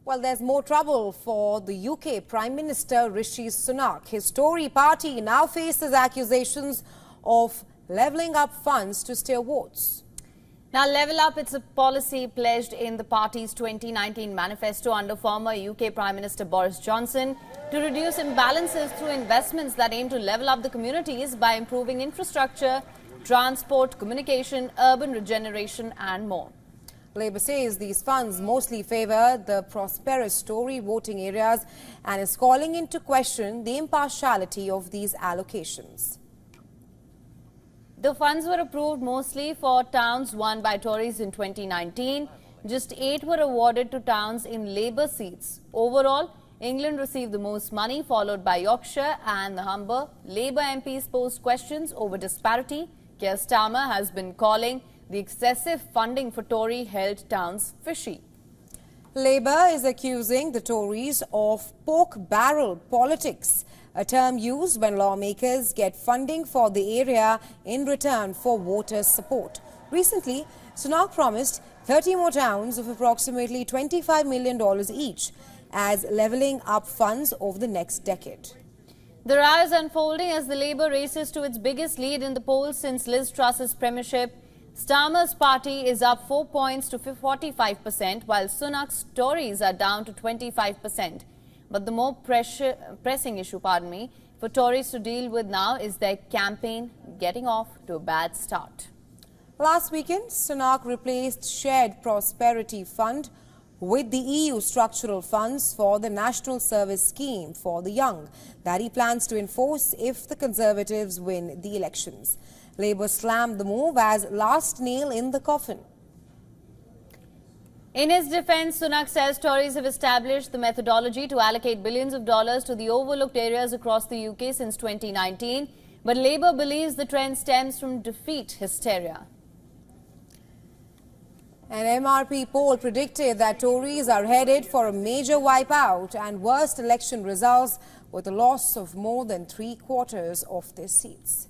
Well, there's more trouble for the UK Prime Minister Rishi Sunak. His Tory party now faces accusations of levelling up funds to steer votes. Now, level up, it's a policy pledged in the party's 2019 manifesto under former UK Prime Minister Boris Johnson to reduce imbalances through investments that aim to level up the communities by improving infrastructure, transport, communication, urban regeneration and more. Labour says these funds mostly favour the prosperous Tory voting areas and is calling into question the impartiality of these allocations. The funds were approved mostly for towns won by Tories in 2019. Just 8 were awarded to towns in Labour seats. Overall, England received the most money, followed by Yorkshire and the Humber. Labour MPs posed questions over disparity. Keir Starmer has been calling the excessive funding for Tory-held towns fishy. Labour is accusing the Tories of pork barrel politics, a term used when lawmakers get funding for the area in return for voters' support. Recently, Sunak promised 30 more towns of approximately $25 million each as levelling up funds over the next decade. The row is unfolding as the Labour races to its biggest lead in the polls since Liz Truss's premiership. Starmer's party is up 4 points to 45%, while Sunak's Tories are down to 25%. But the more pressing issue, for Tories to deal with now is their campaign getting off to a bad start. Last weekend, Sunak replaced Shared Prosperity Fund with the EU structural funds for the National Service Scheme for the Young that he plans to enforce if the Conservatives win the elections. Labour slammed the move as last nail in the coffin. In his defence, Sunak says Tories have established the methodology to allocate billions of dollars to the overlooked areas across the UK since 2019. But Labour believes the trend stems from defeat hysteria. An MRP poll predicted that Tories are headed for a major wipeout and worst election results with a loss of more than 3/4 of their seats.